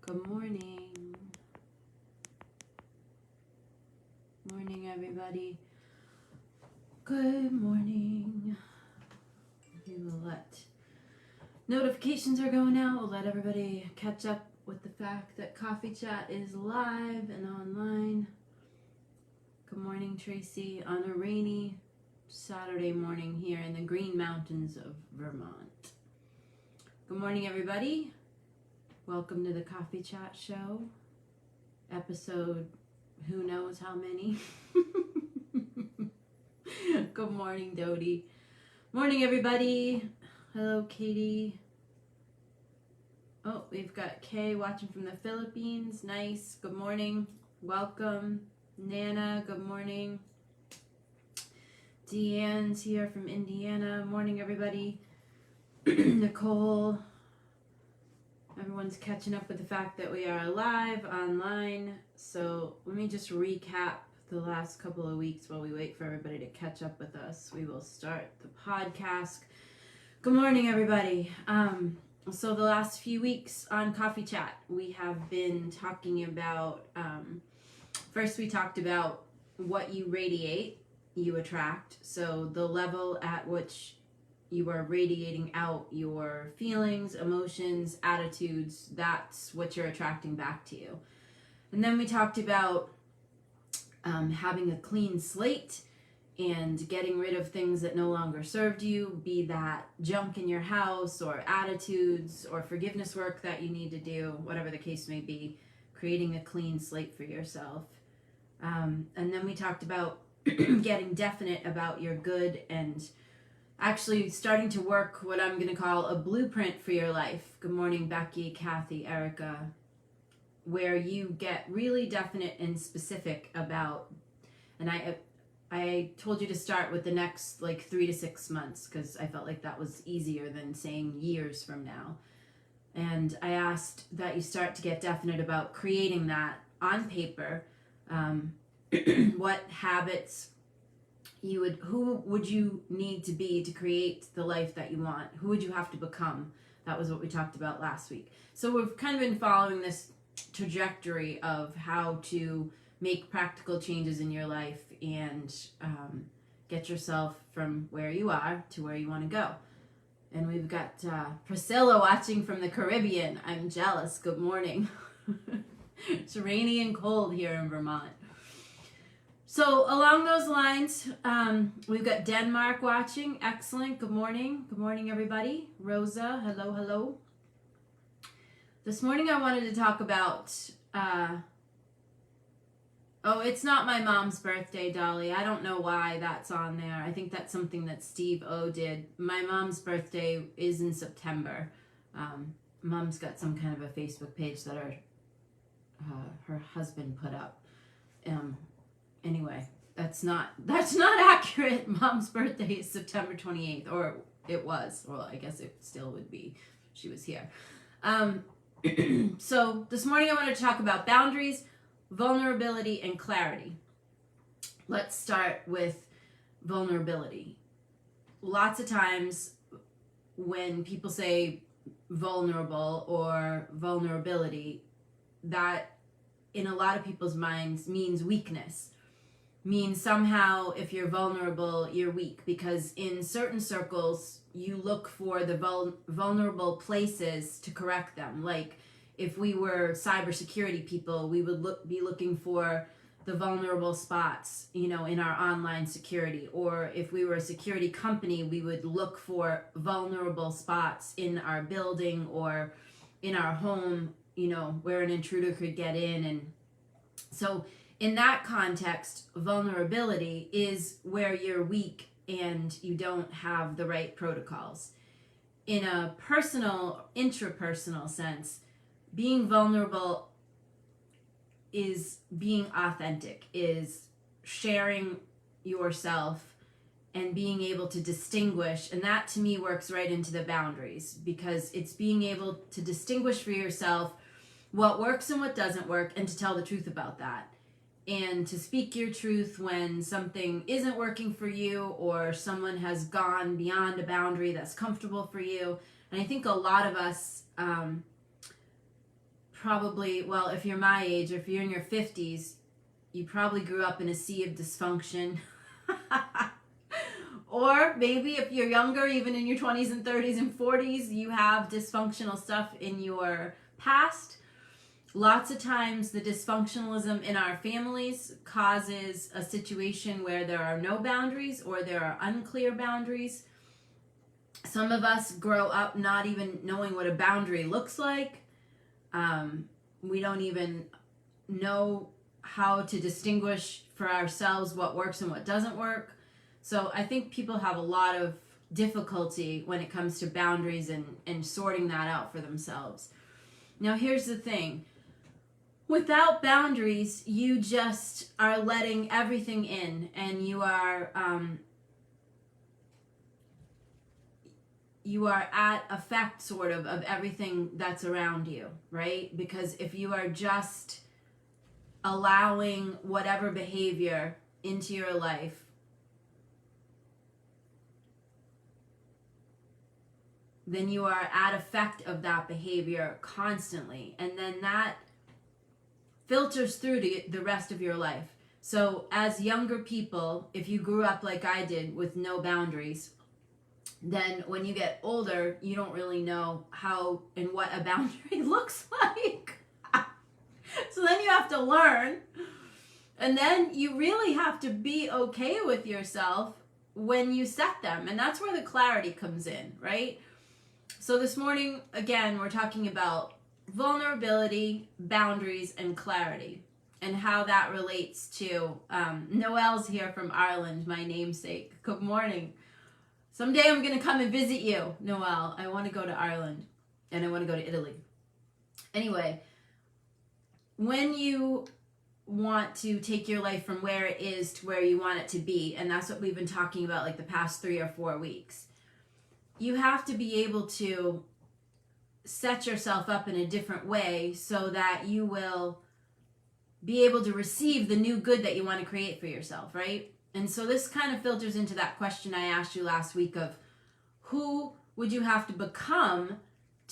Good morning. Morning, everybody. Good morning. We will let notifications are going out. We'll let everybody catch up with the fact that Coffee Chat is live and online. Good morning, Tracy, on a rainy Saturday morning here in the Green Mountains of Vermont. Good morning, everybody. Welcome to the Coffee Chat Show, episode who knows how many. Good morning, Dodie. Morning, everybody. Hello, Katie. Oh, we've got Kay watching from the Philippines. Nice. Good morning. Welcome. Nana, good morning. Deanne's here from Indiana. Morning, everybody. Nicole. Everyone's catching up with the fact that we are live online. So let me just recap the last couple of weeks while we wait for everybody to catch up with us. We will start the podcast. Good morning, everybody. So the last few weeks on Coffee Chat, we have been talking about, first we talked about what you radiate, you attract. So the level at which you are radiating out your feelings, emotions, attitudes, that's what you're attracting back to you. And then we talked about having a clean slate and getting rid of things that no longer served you, be that junk in your house or attitudes or forgiveness work that you need to do, whatever the case may be, creating a clean slate for yourself. And then we talked about getting definite about your good and actually starting to work what I'm going to call a blueprint for your life. Good morning, Becky, Kathy, Erica, where you get really definite and specific about, and I told you to start with the next 3 to 6 months because I felt like that was easier than saying years from now. And I asked that you start to get definite about creating that on paper. What habits who would you need to be to create the life that you want? Who would you have to become? That was what we talked about last week. So we've kind of been following this trajectory of how to make practical changes in your life and get yourself from where you are to where you want to go. And we've got Priscilla watching from the Caribbean. I'm jealous. Good morning. It's rainy and cold here in Vermont. So along those lines, we've got Denmark watching. Excellent. Good morning. Good morning, everybody. Rosa, hello, hello. This morning I wanted to talk about, it's not my mom's birthday, Dolly. I don't know why that's on there. I think that's something that Steve O did. My mom's birthday is in September. Mom's got some kind of a Facebook page that her husband put up. Anyway, that's not accurate. Mom's birthday is September 28th, or it was. Well, I guess it still would be. She was here. So this morning I want to talk about boundaries, vulnerability, and clarity. Let's start with vulnerability. Lots of times when people say vulnerable or vulnerability, that in a lot of people's minds means weakness. Means somehow if you're vulnerable, you're weak, because in certain circles you look for the vulnerable places to correct them. Like if we were cybersecurity people, we would be looking for the vulnerable spots, in our online security. Or if we were a security company, we would look for vulnerable spots in our building or in our home, where an intruder could get in. And so in that context, vulnerability is where you're weak and you don't have the right protocols. In a personal, intrapersonal sense, being vulnerable is being authentic, is sharing yourself and being able to distinguish. And that to me works right into the boundaries, because it's being able to distinguish for yourself what works and what doesn't work, and to tell the truth about that. And to speak your truth when something isn't working for you or someone has gone beyond a boundary that's comfortable for you. And I think a lot of us probably, well, if you're my age or if you're in your 50s, you probably grew up in a sea of dysfunction. Or maybe if you're younger, even in your 20s and 30s and 40s, you have dysfunctional stuff in your past. Lots of times the dysfunctionalism in our families causes a situation where there are no boundaries or there are unclear boundaries. Some of us grow up not even knowing what a boundary looks like. We don't even know how to distinguish for ourselves what works and what doesn't work. So I think people have a lot of difficulty when it comes to boundaries and sorting that out for themselves. Now here's the thing. Without boundaries, you just are letting everything in, and you are at effect sort of everything that's around you, right? Because if you are just allowing whatever behavior into your life, then you are at effect of that behavior constantly, and then that filters through to the rest of your life. So as younger people, if you grew up like I did with no boundaries, then when you get older, you don't really know how and what a boundary looks like. So then you have to learn, and then you really have to be okay with yourself when you set them, and that's where the clarity comes in, right? So this morning, again, we're talking about vulnerability, boundaries, and clarity, and how that relates to Noelle's here from Ireland, my namesake. Good morning. Someday I'm going to come and visit you, Noelle. I want to go to Ireland, and I want to go to Italy. Anyway, when you want to take your life from where it is to where you want it to be, and that's what we've been talking about like the past 3 or 4 weeks, you have to be able to set yourself up in a different way so that you will be able to receive the new good that you want to create for yourself, right? And so this kind of filters into that question I asked you last week of who would you have to become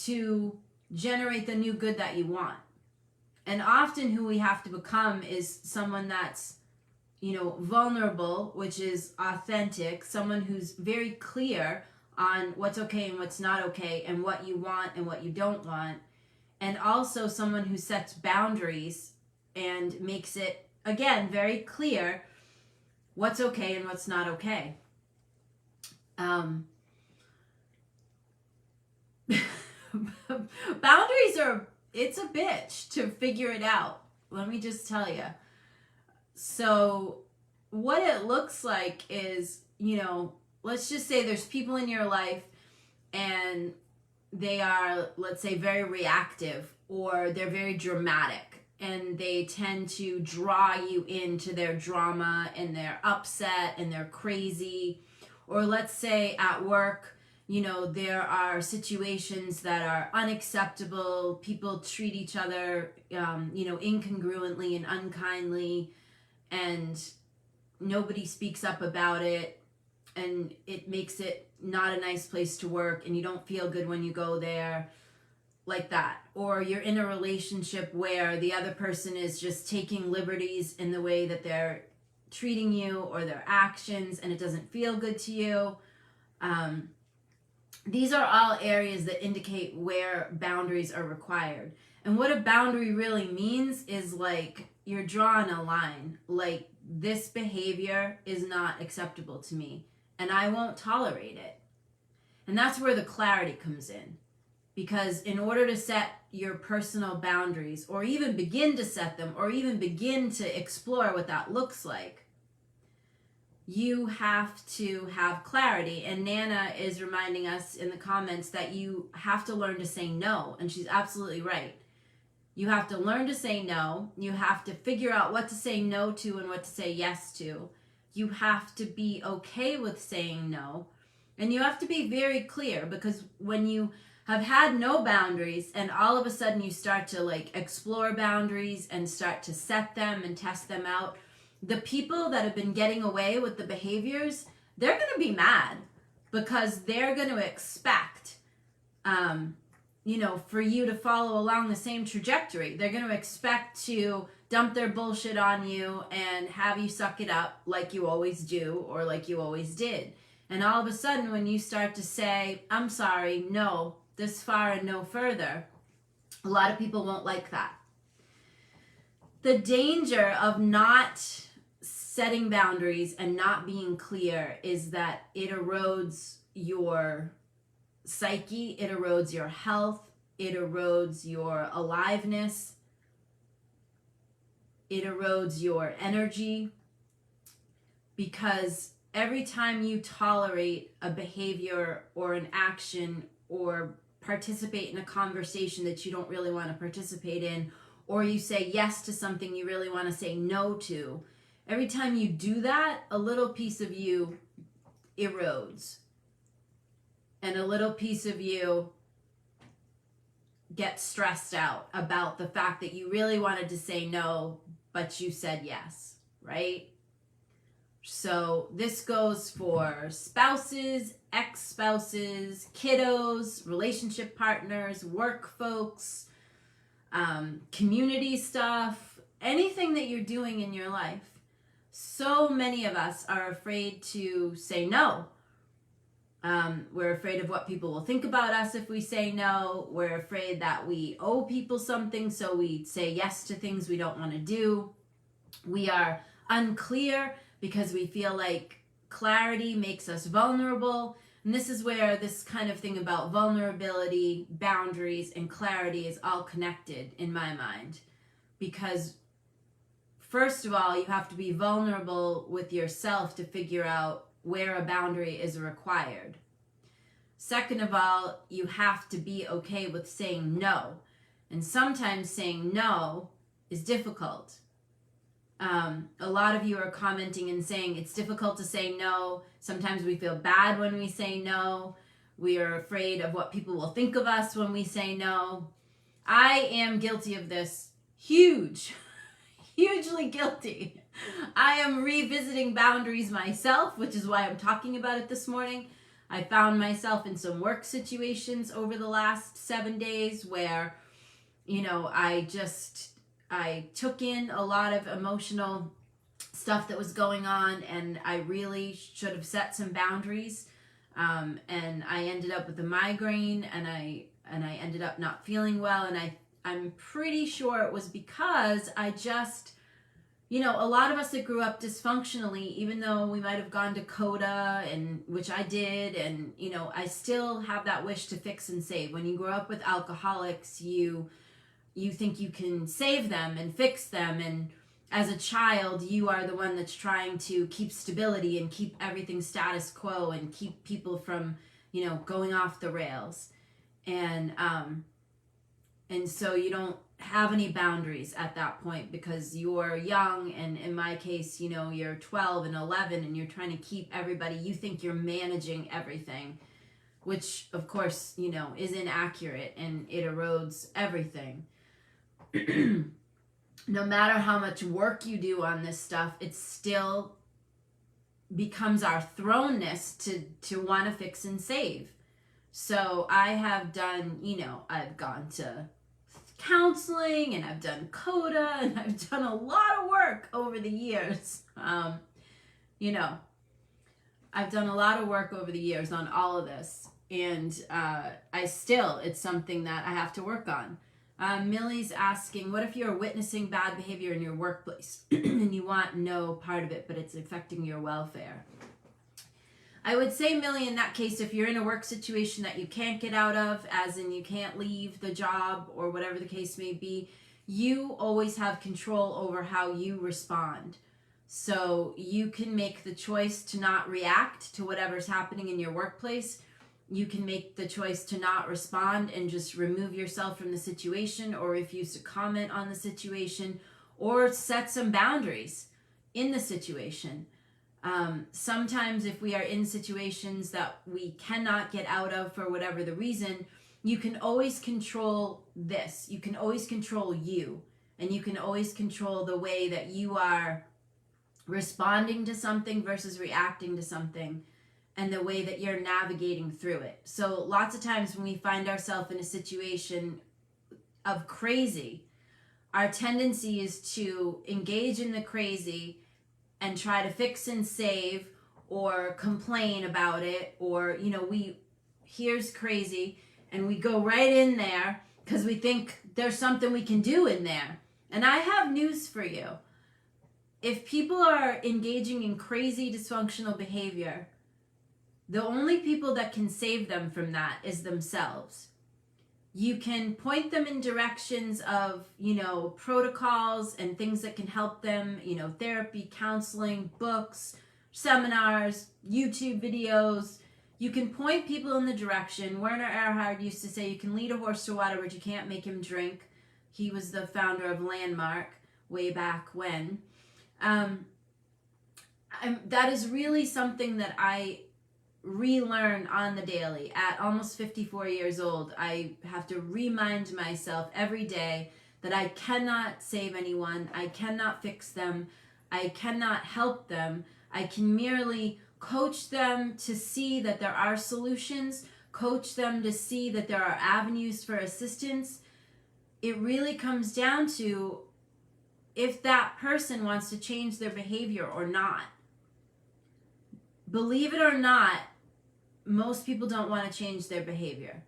to generate the new good that you want? And often who we have to become is someone that's, vulnerable, which is authentic, someone who's very clear on what's okay and what's not okay, and what you want and what you don't want, and also someone who sets boundaries and makes it, again, very clear what's okay and what's not okay. Boundaries it's a bitch to figure it out, let me just tell you. So what it looks like is, let's just say there's people in your life and they are, let's say, very reactive, or they're very dramatic, and they tend to draw you into their drama, and they're upset and they're crazy. Or let's say at work, there are situations that are unacceptable. People treat each other, incongruently and unkindly, and nobody speaks up about it. And it makes it not a nice place to work, and you don't feel good when you go there, like that. Or you're in a relationship where the other person is just taking liberties in the way that they're treating you or their actions, and it doesn't feel good to you. These are all areas that indicate where boundaries are required. And what a boundary really means is like you're drawing a line, like this behavior is not acceptable to me, and I won't tolerate it. And that's where the clarity comes in. Because in order to set your personal boundaries, or even begin to set them, or even begin to explore what that looks like, you have to have clarity. And Nana is reminding us in the comments that you have to learn to say no. And she's absolutely right. You have to learn to say no. You have to figure out what to say no to and what to say yes to. You have to be okay with saying no. And you have to be very clear, because when you have had no boundaries and all of a sudden you start to explore boundaries and start to set them and test them out, the people that have been getting away with the behaviors, they're going to be mad, because they're going to expect for you to follow along the same trajectory. They're going to expect to dump their bullshit on you and have you suck it up like you always do or like you always did. And all of a sudden, when you start to say, I'm sorry, no, this far and no further, a lot of people won't like that. The danger of not setting boundaries and not being clear is that it erodes your psyche, it erodes your health, it erodes your aliveness, it erodes your energy, because every time you tolerate a behavior or an action or participate in a conversation that you don't really want to participate in, or you say yes to something you really want to say no to, every time you do that, a little piece of you erodes. And a little piece of you gets stressed out about the fact that you really wanted to say no, but you said yes, right? So this goes for spouses, ex-spouses, kiddos, relationship partners, work folks, community stuff, anything that you're doing in your life. So many of us are afraid to say no. We're afraid of what people will think about us if we say no. We're afraid that we owe people something, so we say yes to things we don't want to do. We are unclear because we feel like clarity makes us vulnerable. And this is where this kind of thing about vulnerability, boundaries, and clarity is all connected in my mind. Because first of all, you have to be vulnerable with yourself to figure out where a boundary is required. Second of all, you have to be okay with saying no. And sometimes saying no is difficult. A lot of you are commenting and saying it's difficult to say no. Sometimes we feel bad when we say no. We are afraid of what people will think of us when we say no. I am guilty of this. Hugely guilty. I am revisiting boundaries myself, which is why I'm talking about it this morning. I found myself in some work situations over the last 7 days where, I took in a lot of emotional stuff that was going on, and I really should have set some boundaries. And I ended up with a migraine, and I ended up not feeling well, and I'm pretty sure it was because I just, a lot of us that grew up dysfunctionally, even though we might have gone to CODA, and which I did, and I still have that wish to fix and save. When you grow up with alcoholics, you think you can save them and fix them, and as a child, you are the one that's trying to keep stability and keep everything status quo and keep people from, going off the rails. And so you don't have any boundaries at that point because you're young, and in my case, you're 12 and 11 and you're trying to keep everybody, you think you're managing everything, which of course, is inaccurate, and it erodes everything. No matter how much work you do on this stuff, it still becomes our thrownness to want to fix and save. So I have done, I've gone to counseling, and I've done CODA, and I've done a lot of work over the years. I've done a lot of work over the years on all of this, and it's something that I have to work on. Millie's asking, what if you're witnessing bad behavior in your workplace and you want no part of it, but it's affecting your welfare? I would say, Millie, in that case, if you're in a work situation that you can't get out of, as in you can't leave the job or whatever the case may be, you always have control over how you respond. So you can make the choice to not react to whatever's happening in your workplace. You can make the choice to not respond and just remove yourself from the situation, or refuse to comment on the situation, or set some boundaries in the situation. Sometimes if we are in situations that we cannot get out of for whatever the reason, you can always control this. You can always control you, and you can always control the way that you are responding to something versus reacting to something. and the way that you're navigating through it. So lots of times when we find ourselves in a situation of crazy, our tendency is to engage in the crazy and try to fix and save or complain about it, or here's crazy and we go right in there because we think there's something we can do in there. And I have news for you. If people are engaging in crazy dysfunctional behavior, the only people that can save them from that is themselves. You can point them in directions of, protocols and things that can help them, therapy, counseling, books, seminars, YouTube videos. You can point people in the direction. Werner Erhard used to say you can lead a horse to water, but you can't make him drink. He was the founder of Landmark way back when. That is really something that I relearn on the daily. At almost 54 years old, I have to remind myself every day that I cannot save anyone. I cannot fix them. I cannot help them. I can merely coach them to see that there are solutions, coach them to see that there are avenues for assistance. It really comes down to if that person wants to change their behavior or not. Believe it or not, most people don't want to change their behavior.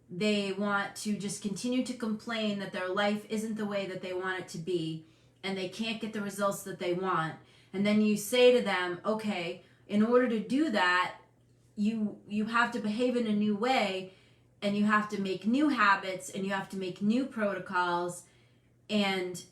They want to just continue to complain that their life isn't the way that they want it to be, and they can't get the results that they want. And then you say to them, okay, in order to do that, you have to behave in a new way, and you have to make new habits, and you have to make new protocols, and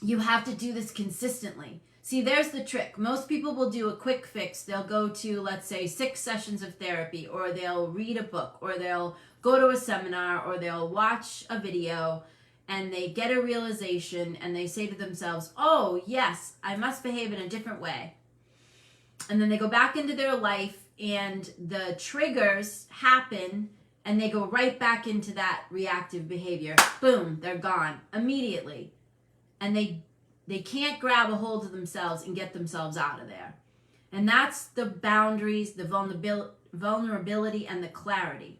you have to do this consistently. See, there's the trick. Most people will do a quick fix. They'll go to, let's say, 6 sessions of therapy, or they'll read a book, or they'll go to a seminar, or they'll watch a video, and they get a realization, and they say to themselves, oh, yes, I must behave in a different way. And then they go back into their life, and the triggers happen, and they go right back into that reactive behavior. Boom, they're gone immediately. And they can't grab a hold of themselves and get themselves out of there. And that's the boundaries, the vulnerability, and the clarity.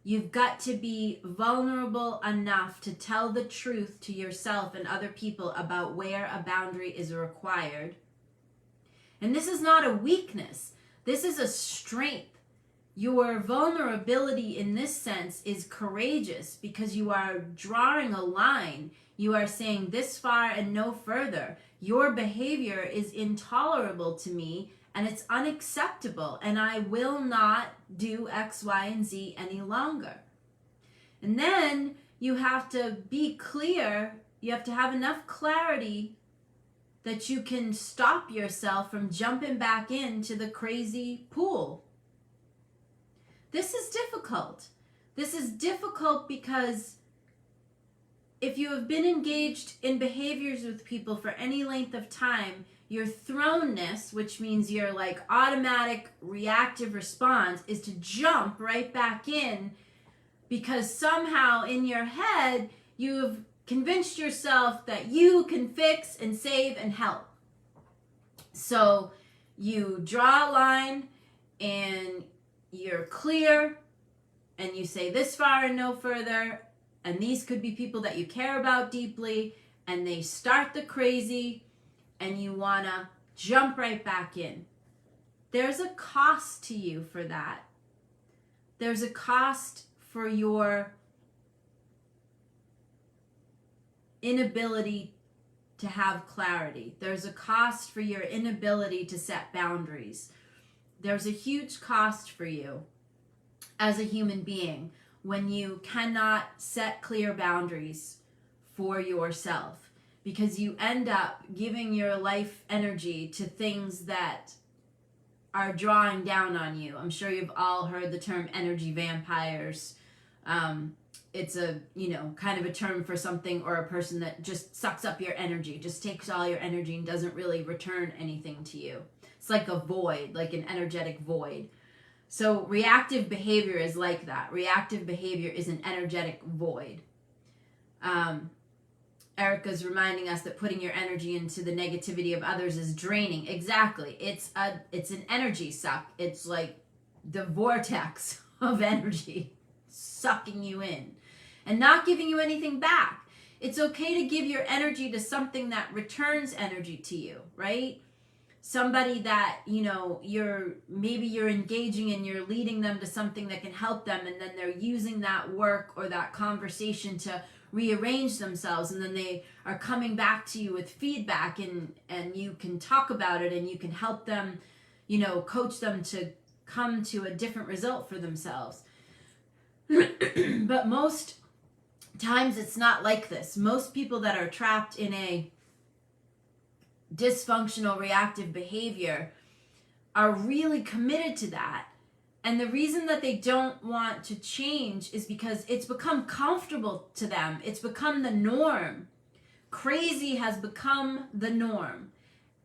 You've got to be vulnerable enough to tell the truth to yourself and other people about where a boundary is required. And this is not a weakness. This is a strength. Your vulnerability in this sense is courageous because you are drawing a line. You are saying this far and no further. Your behavior is intolerable to me and it's unacceptable, and I will not do X, Y, and Z any longer. And then you have to be clear. You have to have enough clarity that you can stop yourself from jumping back into the crazy pool. This is difficult. This is difficult because if you have been engaged in behaviors with people for any length of time, your thrownness, which means your automatic reactive response, is to jump right back in because somehow in your head you've convinced yourself that you can fix and save and help. So you draw a line and you're clear and you say this far and no further, and these could be people that you care about deeply, and they start the crazy and you want to jump right back in. There's a cost to you for that. There's a cost for your inability to have clarity. There's a cost for your inability to set boundaries. There's a huge cost for you as a human being when you cannot set clear boundaries for yourself, because you end up giving your life energy to things that are drawing down on you. I'm sure you've all heard the term energy vampires. It's a, kind of a term for something or a person that just sucks up your energy, just takes all your energy and doesn't really return anything to you. It's like a void, like an energetic void. So reactive behavior is like that. Reactive behavior is an energetic void. Erica's reminding us that putting your energy into the negativity of others is draining. Exactly. It's an energy suck. It's like the vortex of energy sucking you in and not giving you anything back. It's okay to give your energy to something that returns energy to you, right? Somebody that, you're engaging and you're leading them to something that can help them, and then they're using that work or that conversation to rearrange themselves, and then they are coming back to you with feedback, and you can talk about it and you can help them, coach them to come to a different result for themselves. But most times it's not like this. Most people that are trapped in a dysfunctional reactive behavior are really committed to that. And the reason that they don't want to change is because it's become comfortable to them. It's become the norm. Crazy has become the norm.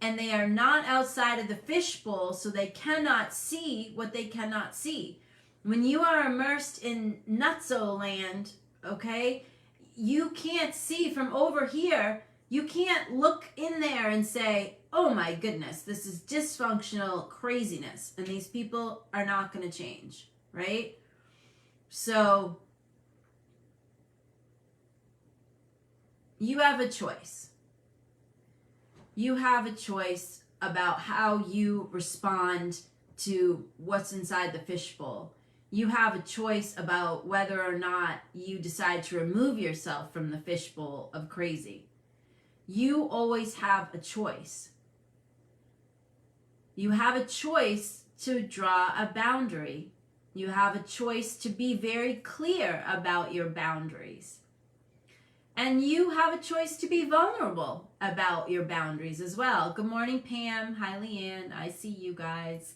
And they are not outside of the fishbowl, so they cannot see what they cannot see. When you are immersed in nutso land, okay, you can't see from over here. You can't look in there and say, oh my goodness, this is dysfunctional craziness, and these people are not going to change, right? So you have a choice. You have a choice about how you respond to what's inside the fishbowl. You have a choice about whether or not you decide to remove yourself from the fishbowl of crazy. You always have a choice. You have a choice to draw a boundary. You have a choice to be very clear about your boundaries. And you have a choice to be vulnerable about your boundaries as well. Good morning, Pam. Hi, Leanne. I see you guys.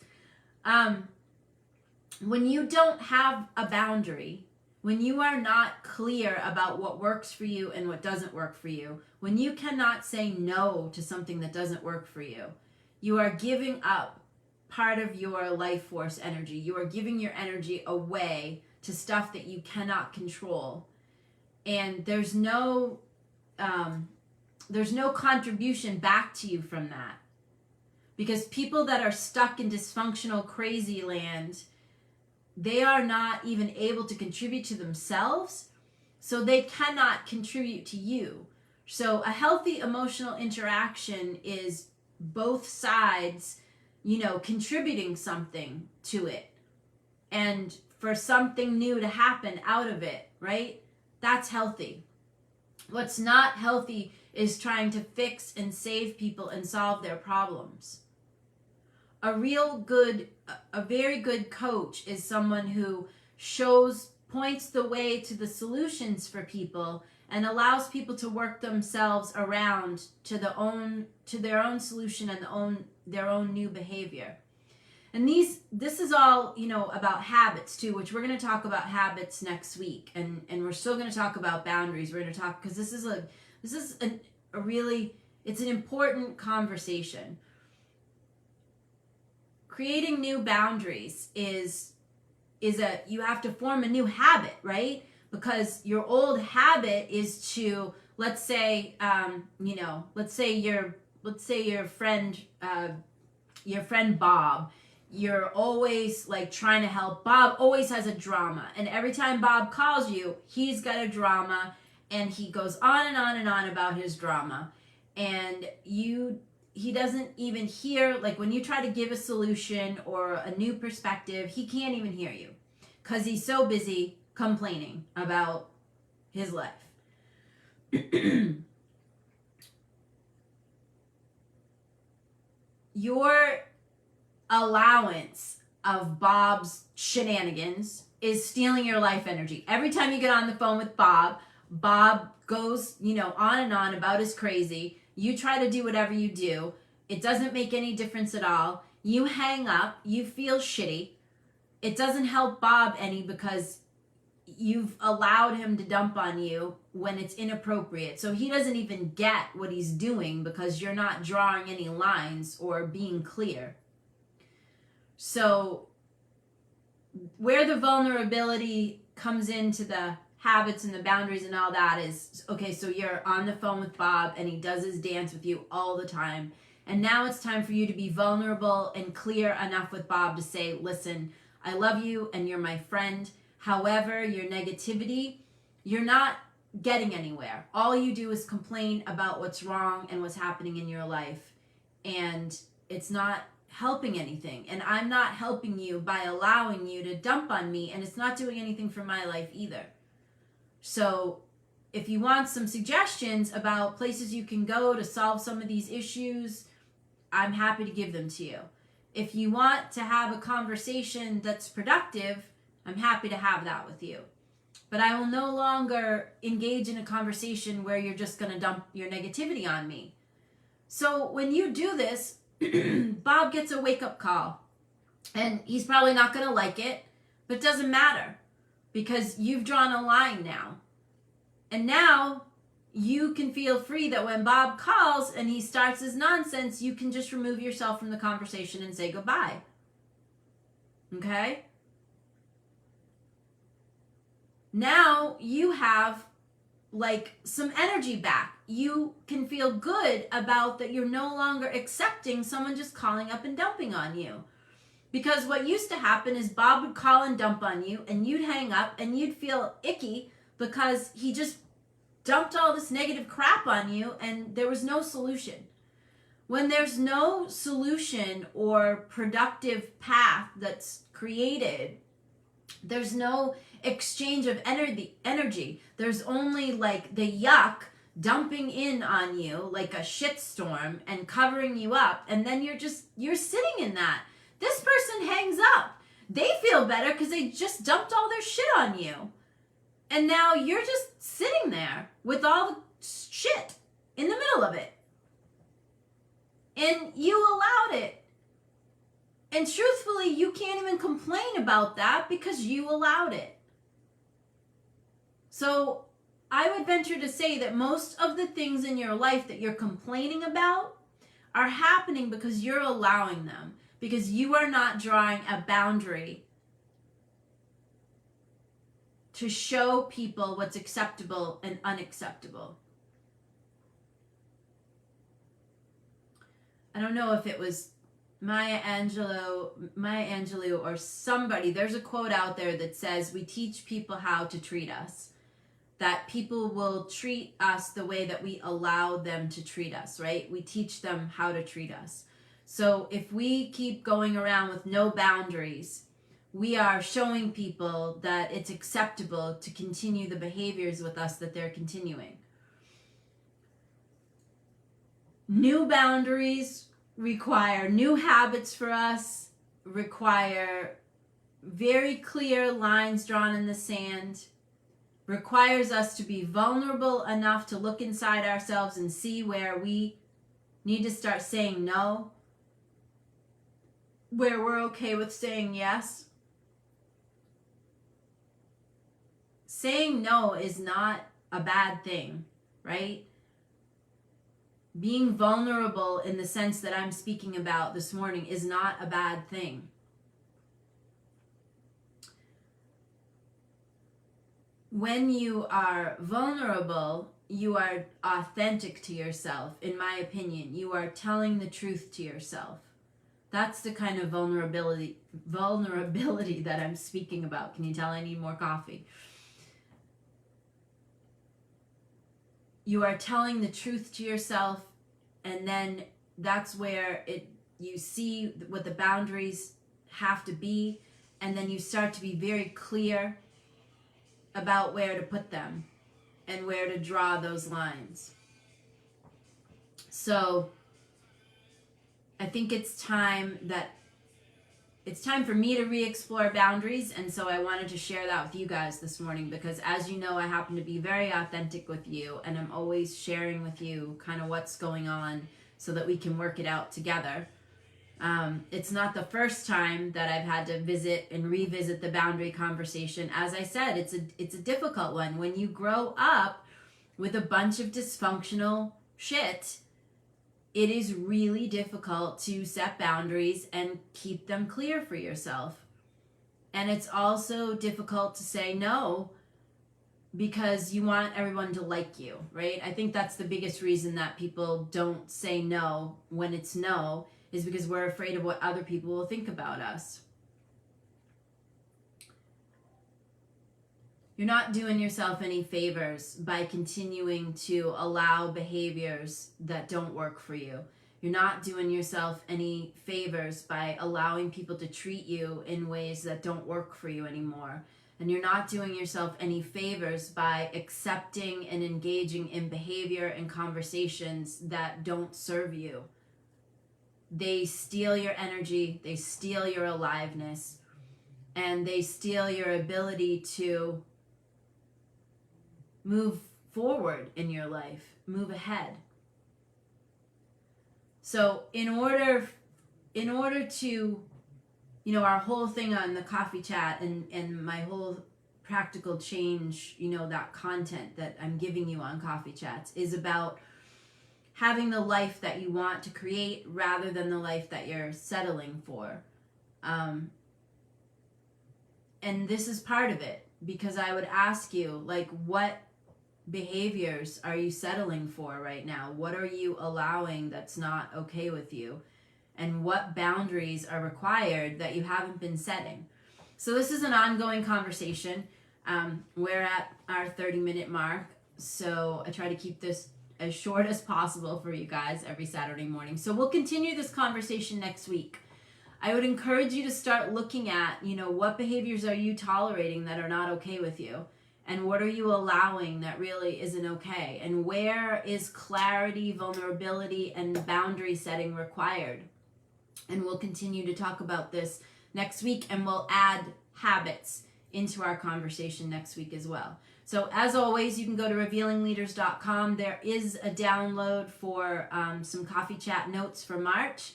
When you don't have a boundary, when you are not clear about what works for you and what doesn't work for you, when you cannot say no to something that doesn't work for you, you are giving up part of your life force energy. You are giving your energy away to stuff that you cannot control. And there's no contribution back to you from that. Because people that are stuck in dysfunctional crazy land, they are not even able to contribute to themselves, so they cannot contribute to you. So a healthy emotional interaction is both sides, contributing something to it, and for something new to happen out of it, right? That's healthy. What's not healthy is trying to fix and save people and solve their problems. A very good coach is someone who points the way to the solutions for people and allows people to work themselves around to their own solution and their own new behavior. And this is all, about habits too, which we're going to talk about habits next week. And we're still going to talk about boundaries. We're going to talk, because this is it's an important conversation. Creating new boundaries you have to form a new habit, right? Because your old habit is to, let's say your friend Bob, you're always like trying to help. Bob always has a drama, and every time Bob calls you, he's got a drama, and he goes on and on and on about his drama, and he doesn't even hear, like when you try to give a solution or a new perspective, he can't even hear you because he's so busy complaining about his life. Your allowance of Bob's shenanigans is stealing your life energy. Every time you get on the phone with Bob goes, on and on about his crazy. You try to do whatever you do. It doesn't make any difference at all. You hang up. You feel shitty. It doesn't help Bob any because you've allowed him to dump on you when it's inappropriate. So he doesn't even get what he's doing because you're not drawing any lines or being clear. So where the vulnerability comes into the habits and the boundaries and all that is, okay, so you're on the phone with Bob and he does his dance with you all the time. And now it's time for you to be vulnerable and clear enough with Bob to say, listen, I love you and you're my friend. However, your negativity, you're not getting anywhere. All you do is complain about what's wrong and what's happening in your life. And it's not helping anything. And I'm not helping you by allowing you to dump on me. And it's not doing anything for my life either. So if you want some suggestions about places you can go to solve some of these issues, I'm happy to give them to you. If you want to have a conversation that's productive, I'm happy to have that with you. But I will no longer engage in a conversation where you're just going to dump your negativity on me. So when you do this, Bob gets a wake-up call. And he's probably not going to like it, but it doesn't matter because you've drawn a line now. And now you can feel free that when Bob calls and he starts his nonsense, you can just remove yourself from the conversation and say goodbye. Okay? Now you have like some energy back. You can feel good about that you're no longer accepting someone just calling up and dumping on you. Because what used to happen is Bob would call and dump on you and you'd hang up and you'd feel icky because he just dumped all this negative crap on you and there was no solution. When there's no solution or productive path that's created, there's no exchange of energy. There's only like the yuck dumping in on you like a shitstorm and covering you up, and then you're sitting in that. This person hangs up. They feel better because they just dumped all their shit on you. And now you're just sitting there with all the shit in the middle of it. And you allowed it. And truthfully, you can't even complain about that because you allowed it. So I would venture to say that most of the things in your life that you're complaining about are happening because you're allowing them. Because you are not drawing a boundary to show people what's acceptable and unacceptable. I don't know if it was Maya Angelou or somebody. There's a quote out there that says, we teach people how to treat us. That people will treat us the way that we allow them to treat us, right? We teach them how to treat us. So if we keep going around with no boundaries, we are showing people that it's acceptable to continue the behaviors with us that they're continuing. New boundaries require new habits for us, require very clear lines drawn in the sand, requires us to be vulnerable enough to look inside ourselves and see where we need to start saying no, where we're okay with saying yes. Saying no is not a bad thing, right? Being vulnerable in the sense that I'm speaking about this morning is not a bad thing. When you are vulnerable, you are authentic to yourself, in my opinion. You are telling the truth to yourself. That's the kind of vulnerability that I'm speaking about. Can you tell I need more coffee? You are telling the truth to yourself, and then that's where you see what the boundaries have to be, and then you start to be very clear about where to put them and where to draw those lines. So I think it's time for me to re-explore boundaries, and so I wanted to share that with you guys this morning because, as you know, I happen to be very authentic with you, and I'm always sharing with you kind of what's going on so that we can work it out together. It's not the first time that I've had to visit and revisit the boundary conversation. As I said, it's a difficult one. When you grow up with a bunch of dysfunctional shit, it is really difficult to set boundaries and keep them clear for yourself. And it's also difficult to say no because you want everyone to like you, right? I think that's the biggest reason that people don't say no when it's no, is because we're afraid of what other people will think about us. You're not doing yourself any favors by continuing to allow behaviors that don't work for you. You're not doing yourself any favors by allowing people to treat you in ways that don't work for you anymore. And you're not doing yourself any favors by accepting and engaging in behavior and conversations that don't serve you. They steal your energy, they steal your aliveness, and they steal your ability to move forward in your life, move ahead. So in order to, our whole thing on the coffee chat and my whole practical change, that content that I'm giving you on coffee chats is about having the life that you want to create rather than the life that you're settling for. And this is part of it, because I would ask you, what behaviors are you settling for right now? What are you allowing that's not okay with you? And what boundaries are required that you haven't been setting? So this is an ongoing conversation. We're at our 30-minute mark, so I try to keep this as short as possible for you guys every Saturday morning. So we'll continue this conversation next week. I would encourage you to start looking at, what behaviors are you tolerating that are not okay with you? And what are you allowing that really isn't okay? And where is clarity, vulnerability, and boundary setting required? And we'll continue to talk about this next week, and we'll add habits into our conversation next week as well. So as always, you can go to revealingleaders.com. There is a download for some coffee chat notes for March.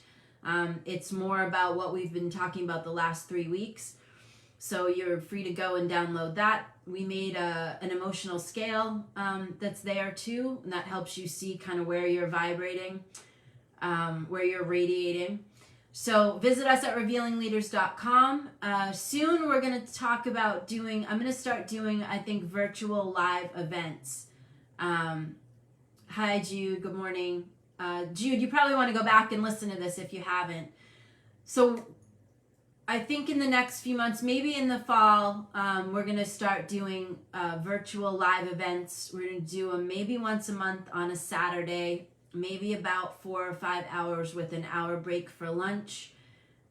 It's more about what we've been talking about the last 3 weeks. So you're free to go and download that. We made an emotional scale that's there too, and that helps you see kind of where you're vibrating, where you're radiating. So visit us at revealingleaders.com. Soon we're going to talk about I'm going to start doing, I think, virtual live events. Hi, Jude. Good morning. Jude, you probably want to go back and listen to this if you haven't. So I think in the next few months, maybe in the fall, we're going to start doing virtual live events. We're going to do them maybe once a month on a Saturday, maybe about 4 or 5 hours with an hour break for lunch.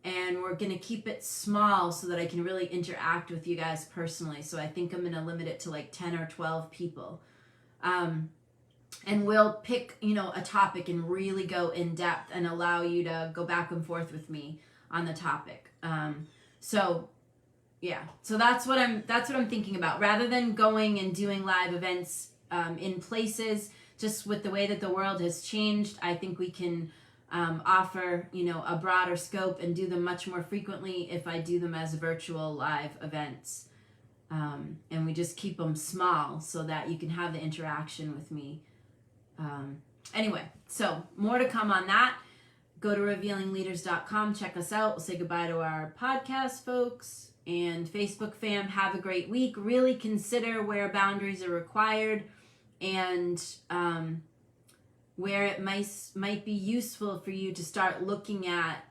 And we're going to keep it small so that I can really interact with you guys personally. So I think I'm going to limit it to 10 or 12 people. And we'll pick, a topic and really go in depth and allow you to go back and forth with me on the topic. So that's what I'm thinking about. Rather than going and doing live events in places, just with the way that the world has changed, I think we can offer, a broader scope and do them much more frequently if I do them as virtual live events. And we just keep them small so that you can have the interaction with me. Anyway, so more to come on that. Go to revealingleaders.com, check us out. We'll say goodbye to our podcast folks and Facebook fam. Have a great week. Really consider where boundaries are required and where it might be useful for you to start looking at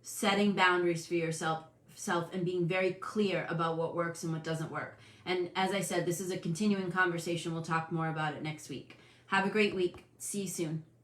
setting boundaries for yourself and being very clear about what works and what doesn't work. And as I said, this is a continuing conversation. We'll talk more about it next week. Have a great week. See you soon.